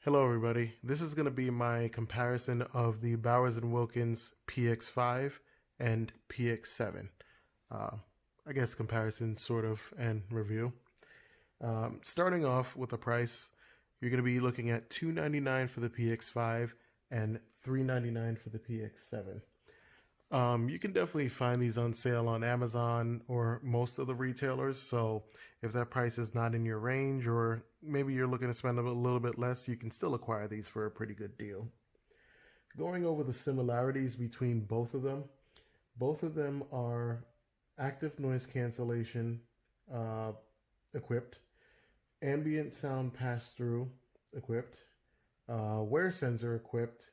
Hello everybody, this is going to be my comparison of the Bowers & Wilkins PX5 and PX7. I guess comparison sort of and review. Starting off with the price, you're going to be looking at $299 for the PX5 and $399 for the PX7. You can definitely find these on sale on Amazon or most of the retailers, so if that price is not in your range or maybe you're looking to spend a little bit less, you can still acquire these for a pretty good deal. Going over the similarities between both of them are active noise cancellation equipped, ambient sound pass through equipped, wear sensor equipped.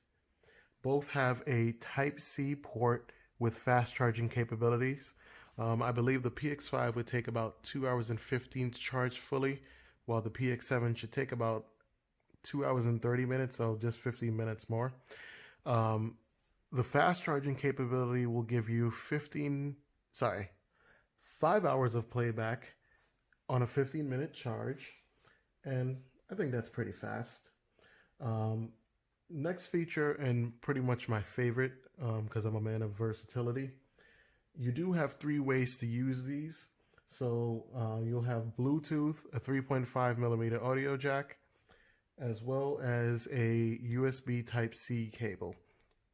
Both have a Type-C port with fast charging capabilities. I believe the PX5 would take about 2 hours and 15 to charge fully, while the PX7 should take about 2 hours and 30 minutes, so just 15 minutes more. The fast charging capability will give you 5 hours of playback on a 15-minute charge, and I think that's pretty fast. Next feature, and pretty much my favorite, because I'm a man of versatility, you do have 3 ways to use these. So you'll have Bluetooth, a 3.5 millimeter audio jack, as well as a USB Type-C cable,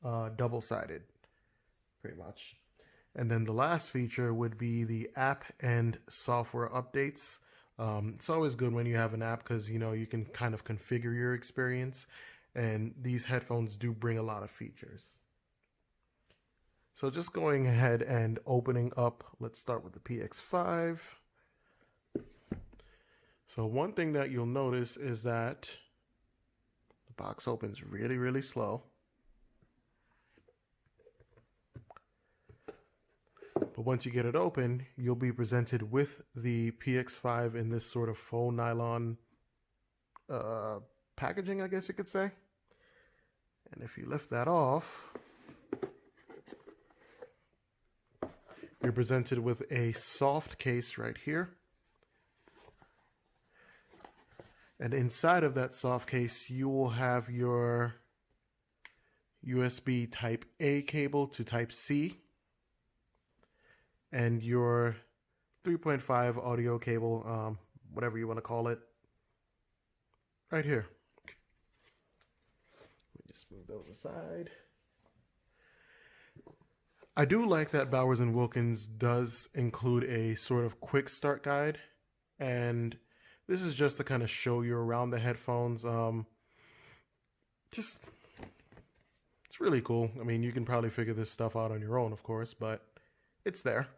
double-sided, pretty much. And then the last feature would be the app and software updates. It's always good when you have an app because you can kind of configure your experience. And these headphones do bring a lot of features. So just going ahead and opening up, let's start with the PX5. So one thing that you'll notice is that the box opens really, really slow. But once you get it open, you'll be presented with the PX5 in this sort of faux nylon packaging, I guess you could say. And if you lift that off, you're presented with a soft case right here. And inside of that soft case, you will have your USB Type A cable to Type C and your 3.5 audio cable, whatever you want to call it, right here. Just move those aside. I do like that Bowers & Wilkins does include a sort of quick start guide, and this is just to kind of show you around the headphones. It's really cool. I mean, you can probably figure this stuff out on your own, of course, but it's there.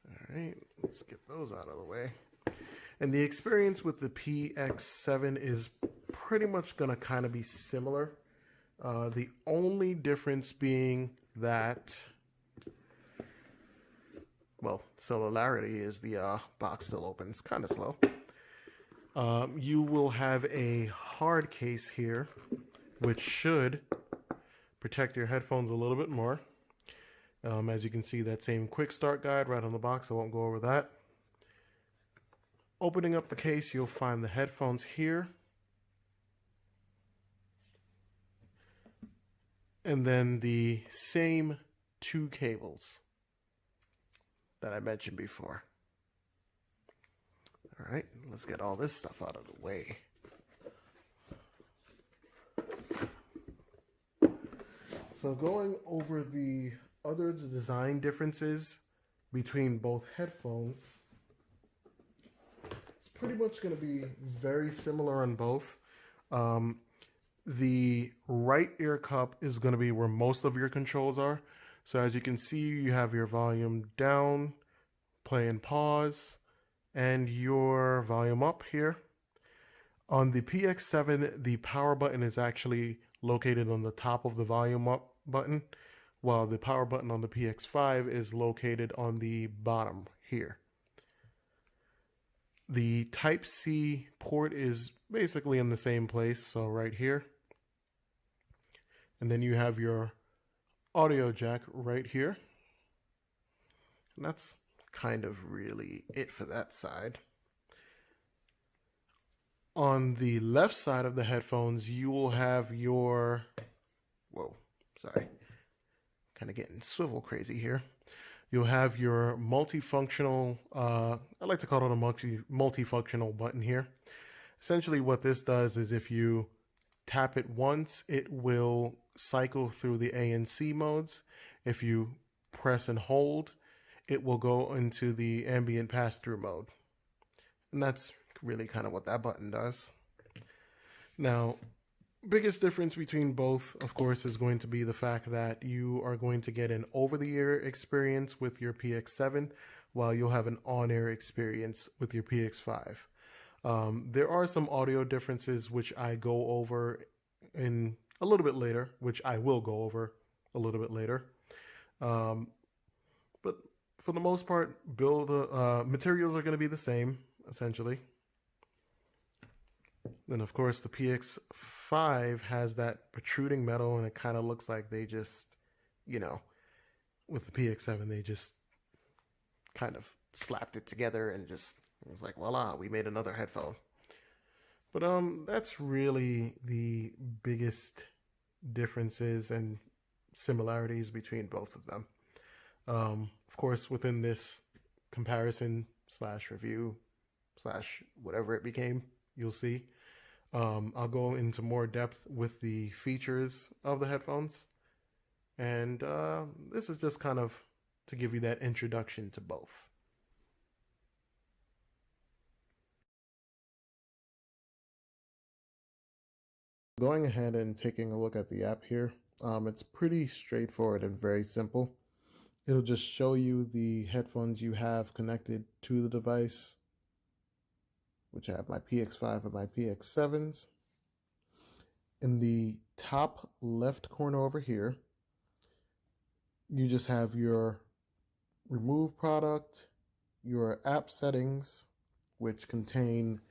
All right, let's get those out of the way. And the experience with the PX7 is pretty much going to kind of be similar. The only difference being that, well, similarity is the box still opens kind of slow. You will have a hard case here, which should protect your headphones a little bit more. As you can see, that same quick start guide right on the box. I won't go over that. Opening up the case, you'll find the headphones here. And then the same 2 cables that I mentioned before. All right, let's get all this stuff out of the way. So going over the other design differences between both headphones, pretty much going to be very similar on both. The right ear cup is going to be where most of your controls are. So as you can see, you have your volume down, play and pause, and your volume up here. On the PX7, the power button is actually located on the top of the volume up button, while the power button on the PX5 is located on the bottom here. The Type-C port is basically in the same place, so right here. And then you have your audio jack right here. And that's kind of really it for that side. On the left side of the headphones, you will have your, whoa, sorry, kind of getting swivel crazy here. You'll have your multifunctional, I like to call it a multifunctional button here. Essentially what this does is if you tap it once, it will cycle through the A and C modes. If you press and hold, it will go into the ambient pass through mode. And that's really kind of what that button does. Now, biggest difference between both, of course, is going to be the fact that you are going to get an over-the-air experience with your PX7, while you'll have an on-air experience with your PX5. There are some audio differences which I go over in a little bit later, which I will go over a little bit later. But for the most part, materials are going to be the same, essentially. Then, of course, the PX5 has that protruding metal, and it kind of looks like they just, with the PX7, they just kind of slapped it together and just, it was like, voila, we made another headphone. But that's really the biggest differences and similarities between both of them. Of course, within this comparison / review / whatever it became, you'll see. I'll go into more depth with the features of the headphones. And this is just kind of to give you that introduction to both. Going ahead and taking a look at the app here, it's pretty straightforward and very simple. It'll just show you the headphones you have connected to the device, which I have my PX5 and my PX7s. In the top left corner over here, you just have your remove product, your app settings, which contain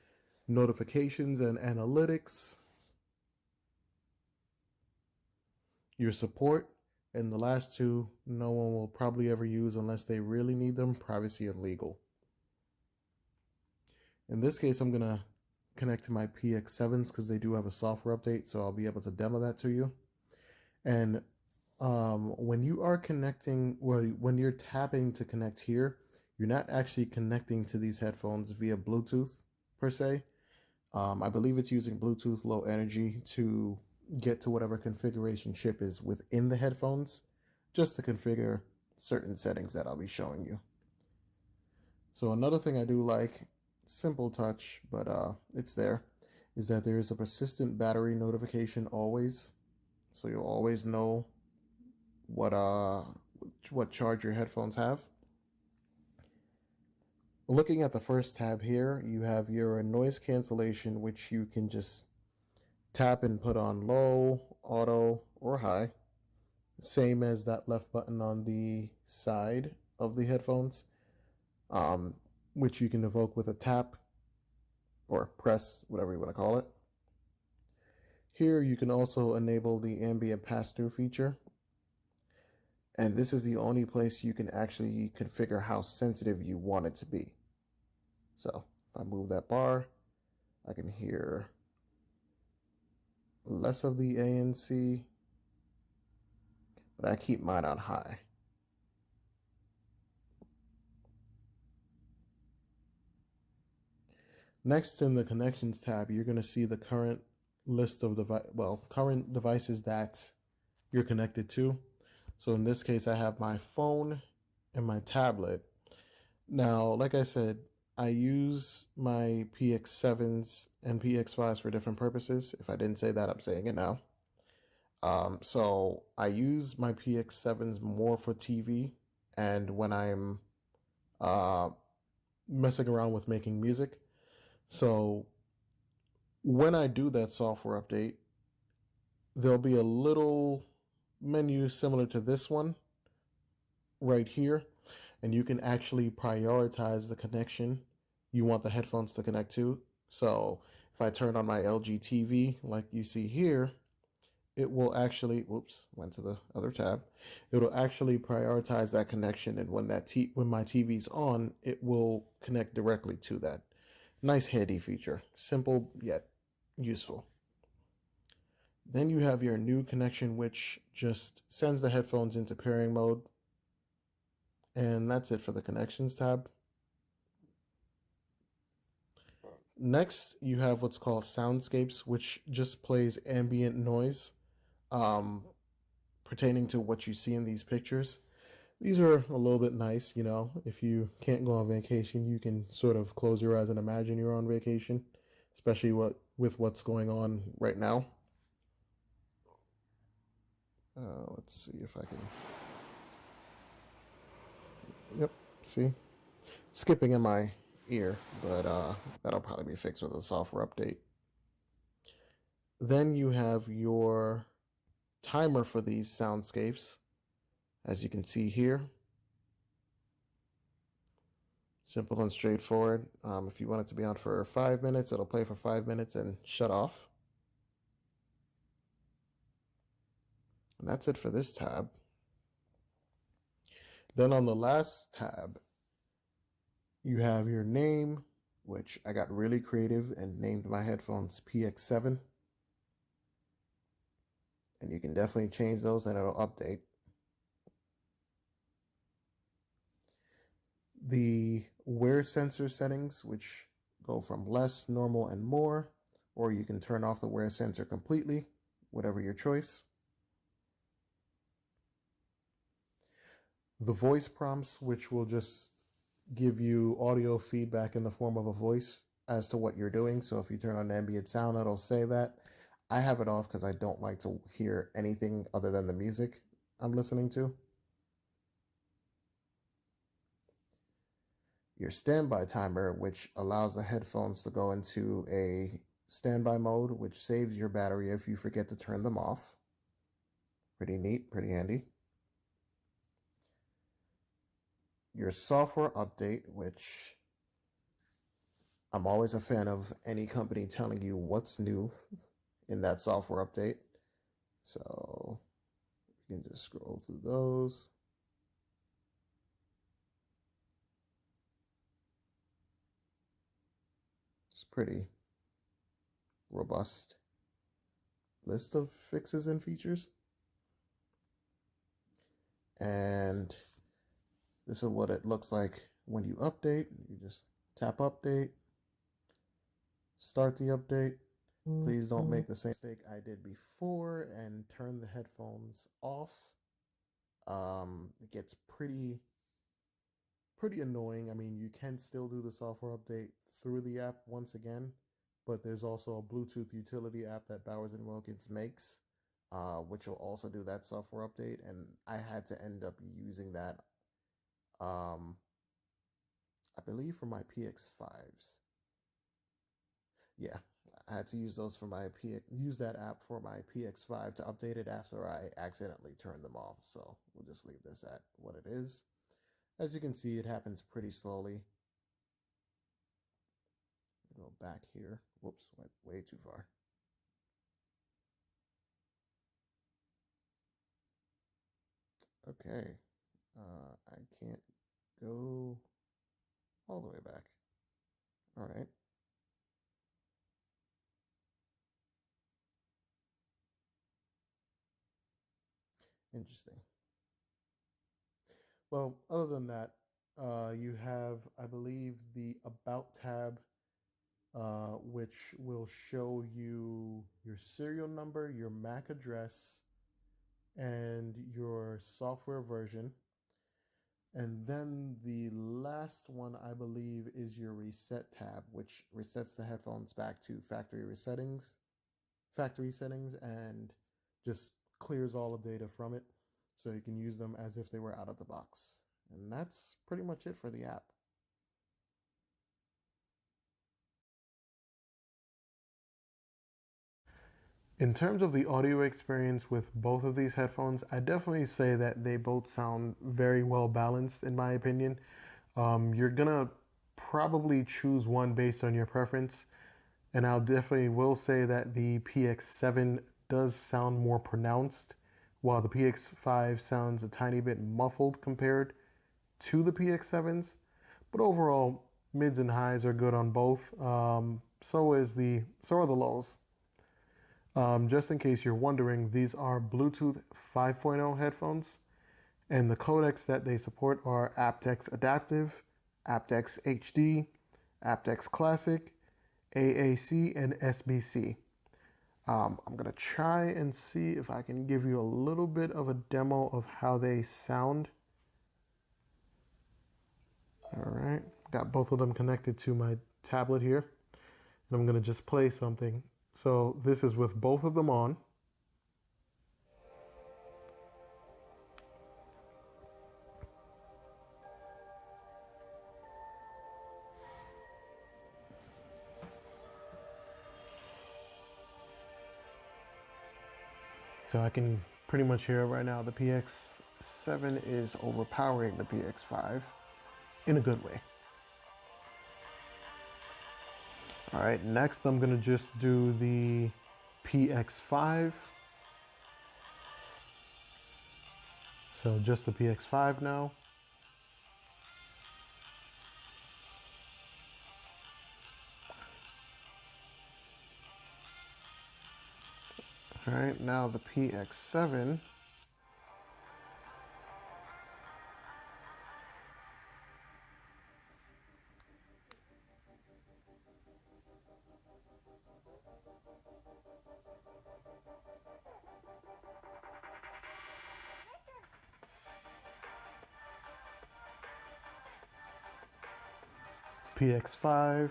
notifications and analytics, your support, and the last two no one will probably ever use unless they really need them, privacy and legal. In this case, I'm going to connect to my PX7s because they do have a software update, so I'll be able to demo that to you. And when you are connecting, when you're tapping to connect here, you're not actually connecting to these headphones via Bluetooth per se. I believe it's using Bluetooth Low Energy to get to whatever configuration chip is within the headphones, just to configure certain settings that I'll be showing you. So another thing I do like, simple touch, but it's there, is that there is a persistent battery notification always, so you'll always know what charge your headphones have. Looking at the first tab here, you have your noise cancellation, which you can just tap and put on low, auto, or high. Same as that left button on the side of the headphones, which you can evoke with a tap or press, whatever you want to call it. Here you can also enable the Ambient Pass Through feature. And this is the only place you can actually configure how sensitive you want it to be. So if I move that bar, I can hear less of the ANC, but I keep mine on high. Next, in the Connections tab, you're going to see the current list of current devices that you're connected to. So in this case, I have my phone and my tablet. Now, like I said, I use my PX7s and PX5s for different purposes. If I didn't say that, I'm saying it now. So I use my PX7s more for TV and when I'm messing around with making music. So when I do that software update, there'll be a little menu similar to this one right here, and you can actually prioritize the connection you want the headphones to connect to. So if I turn on my LG TV like you see here, it will actually, went to the other tab. It'll actually prioritize that connection, and when my TV's on, it will connect directly to that. Nice handy feature. Simple yet useful. Then you have your new connection, which just sends the headphones into pairing mode. And that's it for the connections tab. Next, you have what's called soundscapes, which just plays ambient noise um, pertaining to what you see in these pictures. These are a little bit nice, you know. If you can't go on vacation, you can sort of close your eyes and imagine you're on vacation, especially with what's going on right now. Let's see if I can. Yep, see? Skipping in my ear, but that'll probably be fixed with a software update. Then you have your timer for these soundscapes, as you can see here. Simple and straightforward. If you want it to be on for 5 minutes, it'll play for 5 minutes and shut off. And that's it for this tab. Then on the last tab, you have your name, which I got really creative and named my headphones PX7. And you can definitely change those and it'll update. The wear sensor settings, which go from less, normal, and more, or you can turn off the wear sensor completely, whatever your choice. The voice prompts, which will just give you audio feedback in the form of a voice as to what you're doing. So if you turn on ambient sound, it'll say that. I have it off because I don't like to hear anything other than the music I'm listening to. Your standby timer, which allows the headphones to go into a standby mode, which saves your battery if you forget to turn them off. Pretty neat, pretty handy. Your software update, which I'm always a fan of any company telling you what's new in that software update. So you can just scroll through those. It's pretty robust list of fixes and features. And this is what it looks like when you update. You just tap update, start the update. Please don't make the same mistake I did before and turn the headphones off. It gets pretty annoying. I mean, you can still do the software update through the app once again, but there's also a Bluetooth utility app that Bowers and Wilkins makes, which will also do that software update. And I had to end up using that, I believe, for my PX5s. Yeah, I had to use those for my use that app for my PX5 to update it after I accidentally turned them off. So we'll just leave this at what it is. As you can see, it happens pretty slowly. Go back here. Whoops, went way too far. Okay, I can't go all the way back. All right. Interesting. Well, other than that, you have, I believe, the About tab, which will show you your serial number, your MAC address, and your software version. And then the last one, I believe, is your Reset tab, which resets the headphones back to factory settings, and just clears all the data from it so you can use them as if they were out of the box. And that's pretty much it for the app. In terms of the audio experience with both of these headphones, I definitely say that they both sound very well balanced, in my opinion. You're gonna probably choose one based on your preference, and I'll definitely will say that the PX7 does sound more pronounced, while the PX5 sounds a tiny bit muffled compared to the PX7s. But overall, Mids and highs are good on both. So are the lows. Just in case you're wondering, these are Bluetooth 5.0 headphones, and the codecs that they support are aptX Adaptive, aptX HD, aptX Classic, AAC, and SBC. I'm gonna try and see if I can give you a little bit of a demo of how they sound. All right, got both of them connected to my tablet here, and I'm gonna just play something. So this is with both of them on. So I can pretty much hear it right now. The PX7 is overpowering the PX5 in a good way. All right, next I'm gonna just do the PX5. So just the PX5 now. All right, now the PX7. PX5.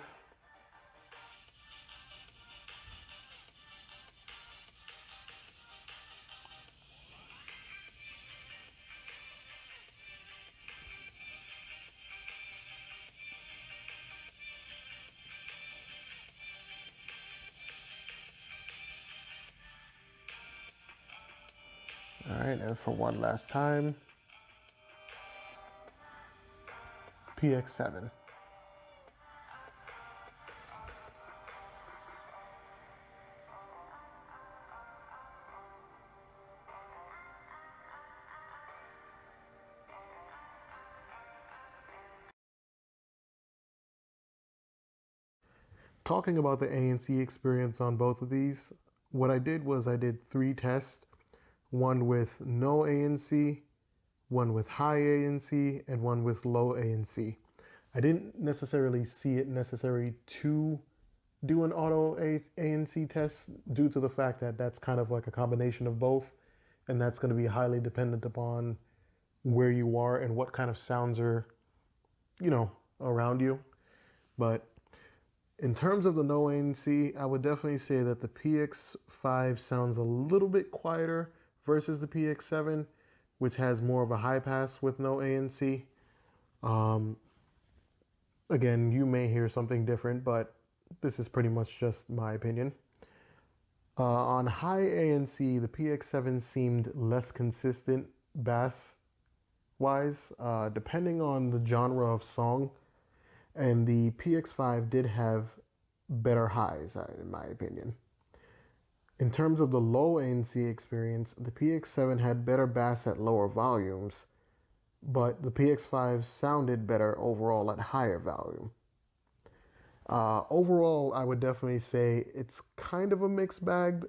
All right, and for one last time, PX7. Talking about the ANC experience on both of these, what I did was I did 3 tests, one with no ANC, one with high ANC, and one with low ANC. I didn't necessarily see it necessary to do an auto ANC test due to the fact that that's kind of like a combination of both, and that's going to be highly dependent upon where you are and what kind of sounds are, around you. But in terms of the no ANC, I would definitely say that the PX5 sounds a little bit quieter versus the PX7, which has more of a high pass with no ANC. Again, you may hear something different, but this is pretty much just my opinion. On high ANC, the PX7 seemed less consistent bass wise, depending on the genre of song. And the PX5 did have better highs, in my opinion. In terms of the low ANC experience, the PX7 had better bass at lower volumes, but the PX5 sounded better overall at higher volume. Overall, I would definitely say it's kind of a mixed bag,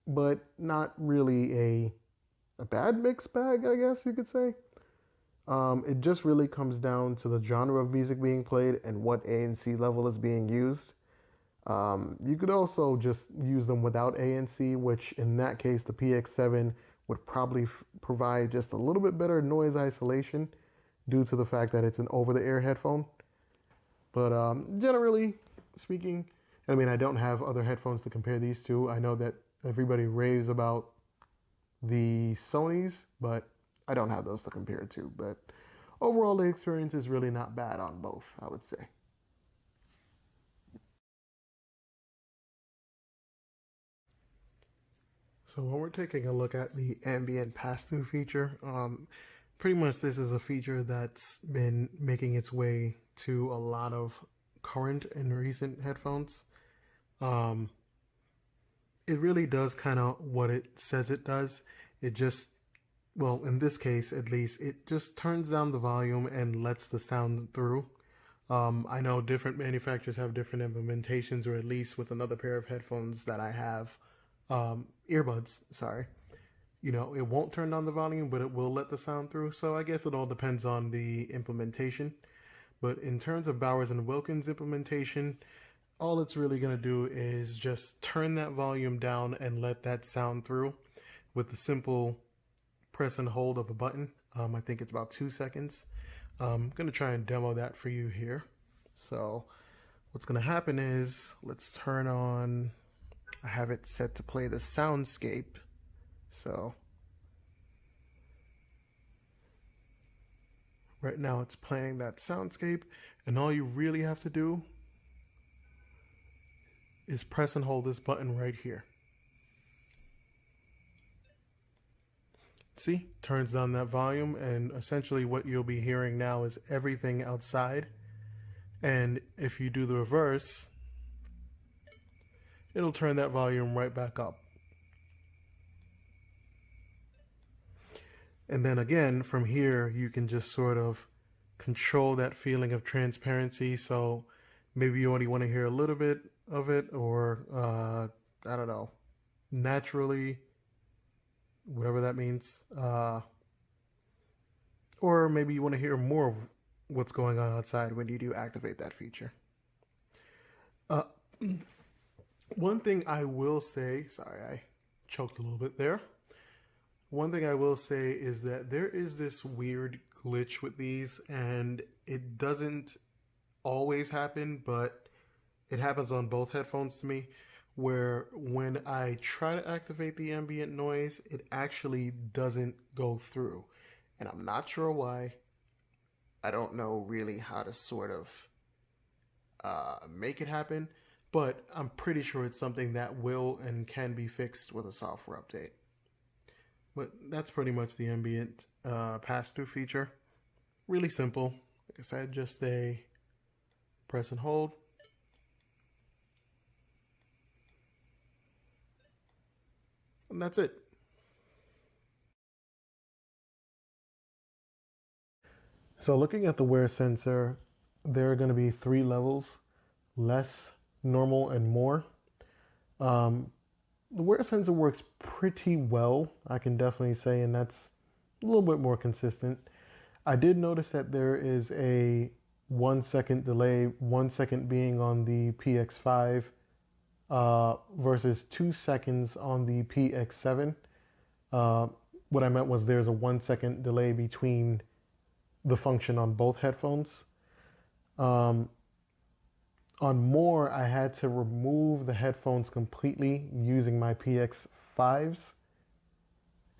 but not really a bad mixed bag, I guess you could say. It just really comes down to the genre of music being played and what ANC level is being used. You could also just use them without ANC, which in that case, the PX7 would probably provide just a little bit better noise isolation due to the fact that it's an over-the-air headphone. But generally speaking, I mean, I don't have other headphones to compare these to. I know that everybody raves about the Sonys, but I don't have those to compare it to. But overall, the experience is really not bad on both, I would say. So when we're taking a look at the Ambient Pass Through feature, pretty much this is a feature that's been making its way to a lot of current and recent headphones. It really does kind of what it says it does. It just, well, in this case at least, it just turns down the volume and lets the sound through. I know different manufacturers have different implementations, or at least with another pair of headphones that I have, earbuds, sorry. You know, it won't turn down the volume, but it will let the sound through. So I guess it all depends on the implementation. But in terms of Bowers and Wilkins implementation, all it's really going to do is just turn that volume down and let that sound through with the simple press and hold of a button. I think it's about 2 seconds. I'm going to try and demo that for you here. So what's going to happen is, let's turn on, I have it set to play the soundscape. So right now it's playing that soundscape, and all you really have to do is press and hold this button right here. See, turns down that volume, and essentially what you'll be hearing now is everything outside. And if you do the reverse, it'll turn that volume right back up. And then again, from here, you can just sort of control that feeling of transparency. So maybe you only want to hear a little bit of it, or I don't know, naturally, whatever that means. Or maybe you want to hear more of what's going on outside when you do activate that feature. One thing I will say, sorry, I choked a little bit there. One thing I will say is that there is this weird glitch with these, and it doesn't always happen, but it happens on both headphones to me, where when I try to activate the ambient noise, it actually doesn't go through. And I'm not sure why. I don't know really how to sort of make it happen, but I'm pretty sure it's something that will and can be fixed with a software update. But that's pretty much the ambient pass through feature. Really simple. Like I said, just a press and hold. And that's it. So looking at the wear sensor, there are going to be 3 levels: less, normal, and more. The wear sensor works pretty well, I can definitely say, and that's a little bit more consistent. I did notice that there is a 1 second delay, 1 second being on the PX5 versus 2 seconds on the PX7. What I meant was there's a 1 second delay between the function on both headphones. On more, I had to remove the headphones completely using my PX5s.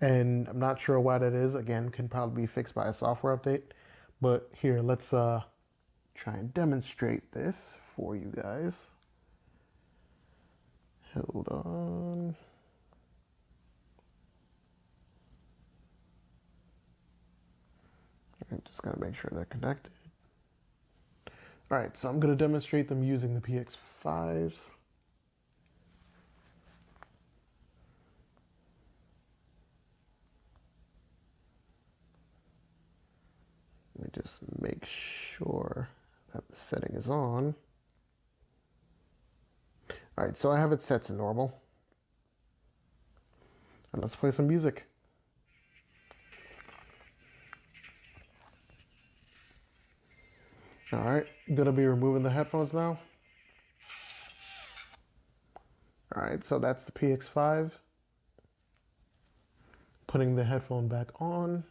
And I'm not sure why that is. Again, can probably be fixed by a software update. But here, let's try and demonstrate this for you guys. Hold on. I just gotta make sure they're connected. All right, so I'm gonna demonstrate them using the PX5s. Let me just make sure that the setting is on. All right, so I have it set to normal. And let's play some music. All right, gonna be removing the headphones now. All right, so that's the PX5. Putting the headphone back on.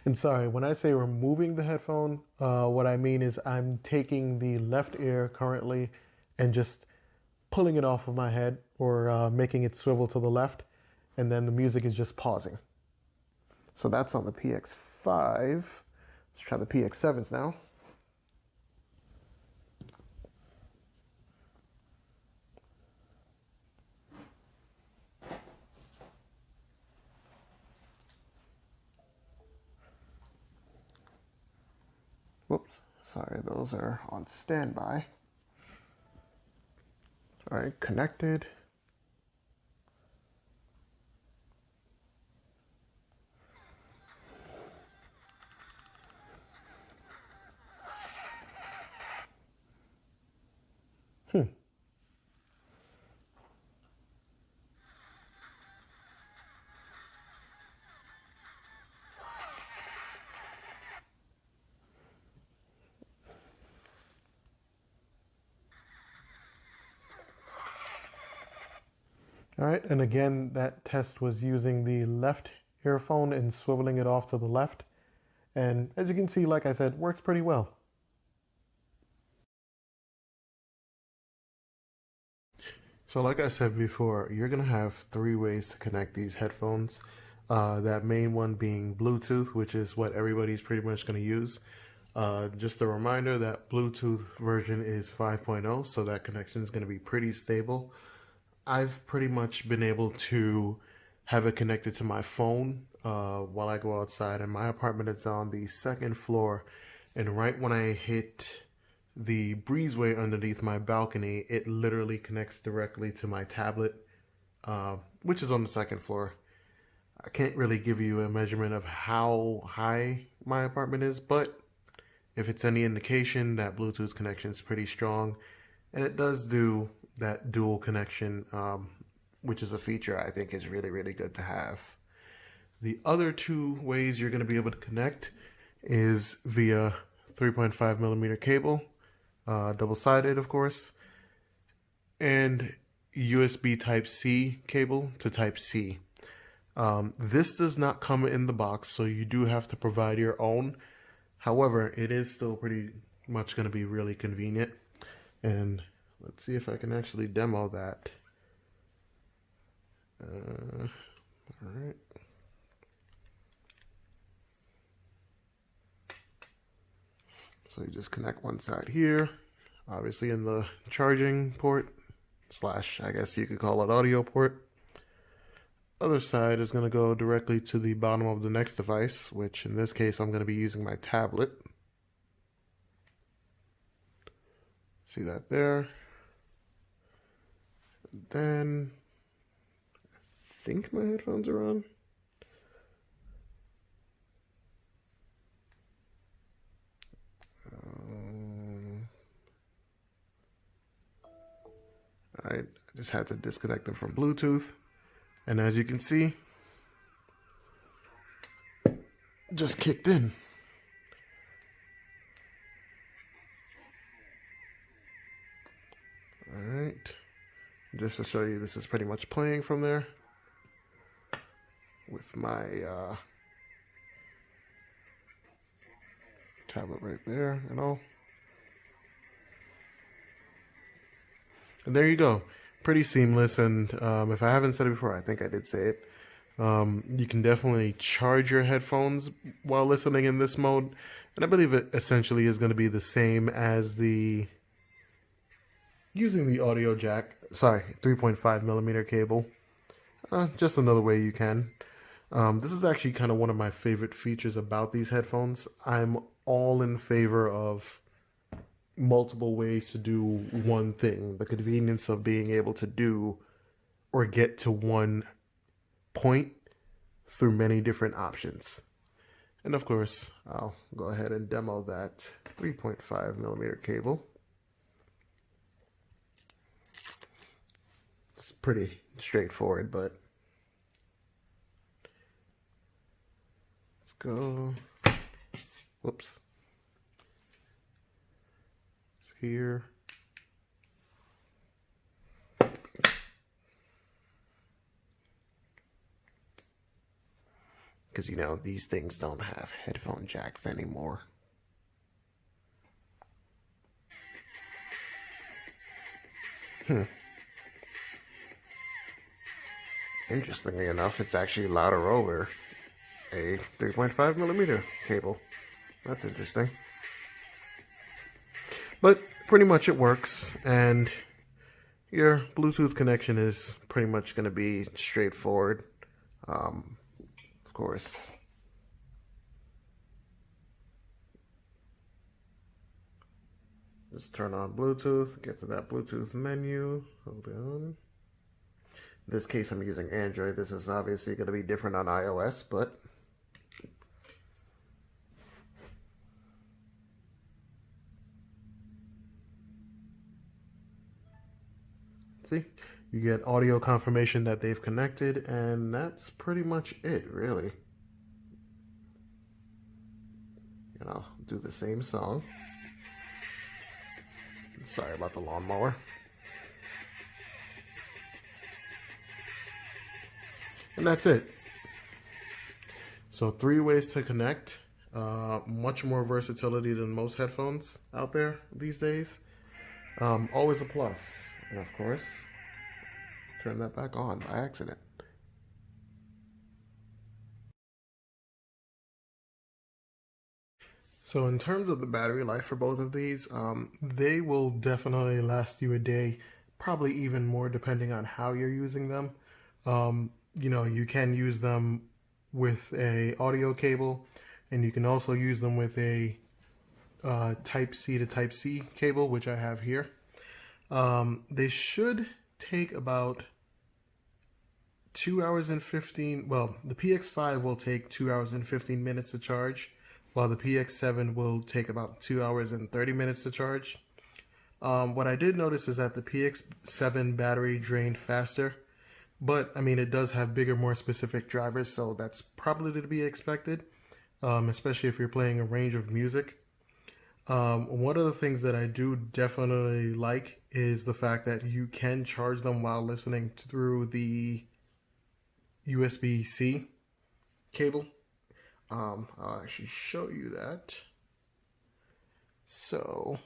And sorry, when I say removing the headphone, what I mean is I'm taking the left ear currently and just pulling it off of my head, or making it swivel to the left, and then the music is just pausing. So that's on the PX5. Let's try the PX7s now. Whoops, sorry, those are on standby. All right, connected. All right, and again, that test was using the left earphone and swiveling it off to the left. And as you can see, like I said, works pretty well. So like I said before, you're gonna have three ways to connect these headphones. That main one being Bluetooth, which is what everybody's pretty much gonna use. Just a reminder that Bluetooth version is 5.0, so that connection is gonna be pretty stable. I've pretty much been able to have it connected to my phone while I go outside, and my apartment is on the second floor. And right when I hit the breezeway underneath my balcony, it literally connects directly to my tablet, which is on the second floor. I can't really give you a measurement of how high my apartment is, but if it's any indication, that Bluetooth connection is pretty strong, and it does do that dual connection, which is a feature I think is really, really good to have. The other two ways you're going to be able to connect is via 3.5 millimeter cable, double-sided, of course, and USB Type-C cable to Type-C. This does not come in the box, so you do have to provide your own. However, it is still pretty much going to be really convenient. And let's see if I can actually demo that. All right. So you just connect one side here, obviously in the charging port, slash, I guess you could call it audio port. Other side is going to go directly to the bottom of the next device, which in this case I'm going to be using my tablet. See that there? And then I think my headphones are on. I just had to disconnect them from Bluetooth. And as you can see, just kicked in. All right. Just to show you, this is pretty much playing from there with my tablet right there and all. And there you go. Pretty seamless. And if I haven't said it before, I think I did say it. You can definitely charge your headphones while listening in this mode. And I believe it essentially is going to be the same as the using the audio jack. Sorry, 3.5 millimeter cable. Just another way you can. This is actually kind of one of my favorite features about these headphones. I'm all in favor of multiple ways to do one thing. The convenience of being able to do or get to one point through many different options. And of course, I'll go ahead and demo that 3.5 millimeter cable. It's pretty straightforward, but let's go. Whoops. Here. Because, you know, these things don't have headphone jacks anymore. Interestingly enough, it's actually louder over a 3.5 millimeter cable. That's interesting. But pretty much it works, and your Bluetooth connection is pretty much going to be straightforward. Of course, just turn on Bluetooth, get to that Bluetooth menu. Hold on. In this case, I'm using Android. This is obviously going to be different on iOS, but see, you get audio confirmation that they've connected, and that's pretty much it, really. And I'll do the same song. Sorry about the lawnmower. And that's it. So 3 ways to connect. Much more versatility than most headphones out there these days. Always a plus. And of course, turn that back on by accident. So in terms of the battery life for both of these, they will definitely last you a day, probably even more depending on how you're using them. You know, you can use them with a audio cable, and you can also use them with a Type C to Type C cable, which I have here. They should take about 2 hours and 15, well, the PX5 will take 2 hours and 15 minutes to charge, while the PX7 will take about 2 hours and 30 minutes to charge. What I did notice is that the PX7 battery drained faster, but I mean, it does have bigger, more specific drivers, so that's probably to be expected, especially if you're playing a range of music. One of the things that I do definitely like is the fact that you can charge them while listening through the USB-C cable. I'll actually show you that. So,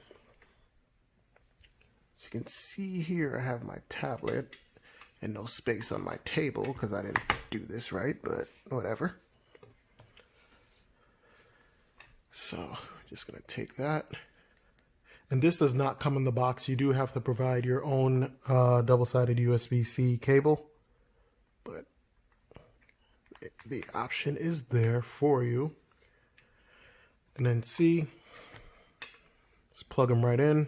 as you can see here, I have my tablet and no space on my table because I didn't do this right, but whatever. So, just gonna take that. And this does not come in the box. You do have to provide your own double-sided USB-C cable, but the option is there for you. And then C, just plug them right in.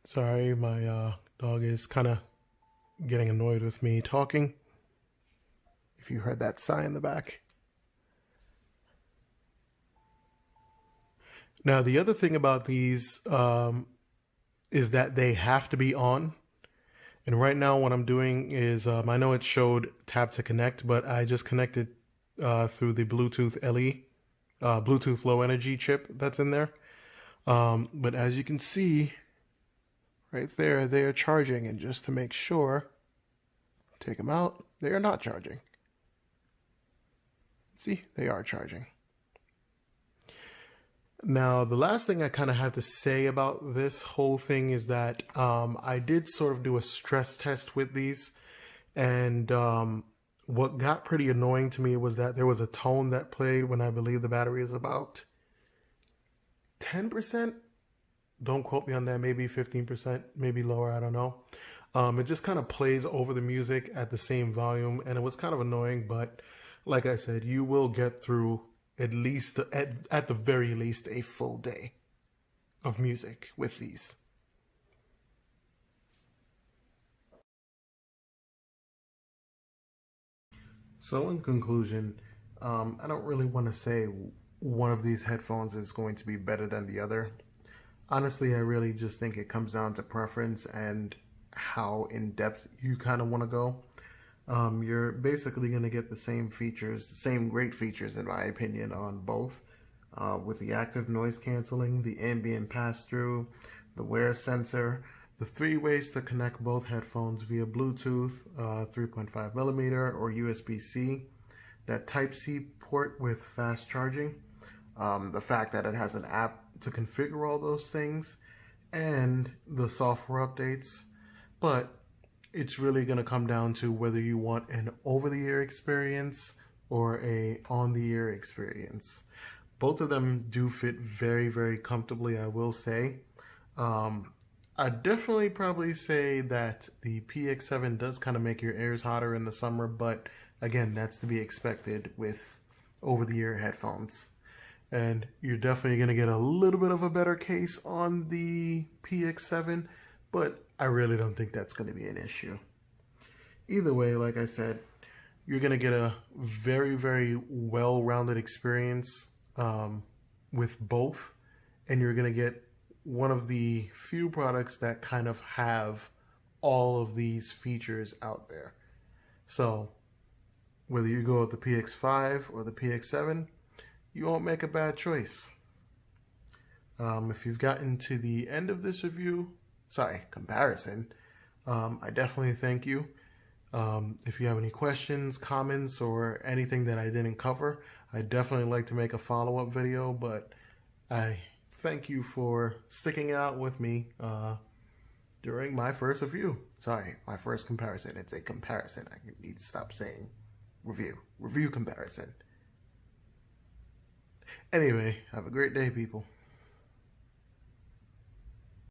Sorry, my dog is kind of getting annoyed with me talking, if you heard that sigh in the back. Now, the other thing about these is that they have to be on. And right now what I'm doing is, I know it showed tap to connect, but I just connected through the Bluetooth LE, Bluetooth low energy chip that's in there. But as you can see, right there, they are charging. And just to make sure, take them out, they are not charging. See, they are charging. Now, the last thing I kind of have to say about this whole thing is that I did sort of do a stress test with these, and what got pretty annoying to me was that there was a tone that played when I believe the battery is about 10%. Don't quote me on that, maybe 15%, maybe lower, I don't know. It just kind of plays over the music at the same volume, and it was kind of annoying, but like I said, you will get through at least, at the very least, a full day of music with these. So in conclusion, I don't really want to say one of these headphones is going to be better than the other. Honestly, I really just think it comes down to preference and how in-depth you kind of want to go. You're basically going to get the same features, the same great features in my opinion on both, with the active noise canceling, the ambient pass through, the wear sensor, the 3 ways to connect both headphones via Bluetooth, 3.5 millimeter or USB-C, that Type-C port with fast charging, the fact that it has an app to configure all those things, and the software updates. But it's really going to come down to whether you want an over-the-ear experience or a on-the-ear experience. Both of them do fit very, very comfortably, I will say. I'd definitely probably say that the PX7 does kind of make your ears hotter in the summer, but again, that's to be expected with over-the-ear headphones. And you're definitely going to get a little bit of a better case on the PX7, but I really don't think that's going to be an issue. Either way, like I said, you're going to get a very, very well-rounded experience with both, and you're going to get one of the few products that kind of have all of these features out there. So whether you go with the PX5 or the PX7, you won't make a bad choice. If you've gotten to the end of this comparison, I definitely thank you. If you have any questions, comments, or anything that I didn't cover, I'd definitely like to make a follow-up video, but I thank you for sticking out with me during my first review. Sorry, my first comparison. It's a comparison. I need to stop saying review. Review comparison. Anyway, have a great day, people.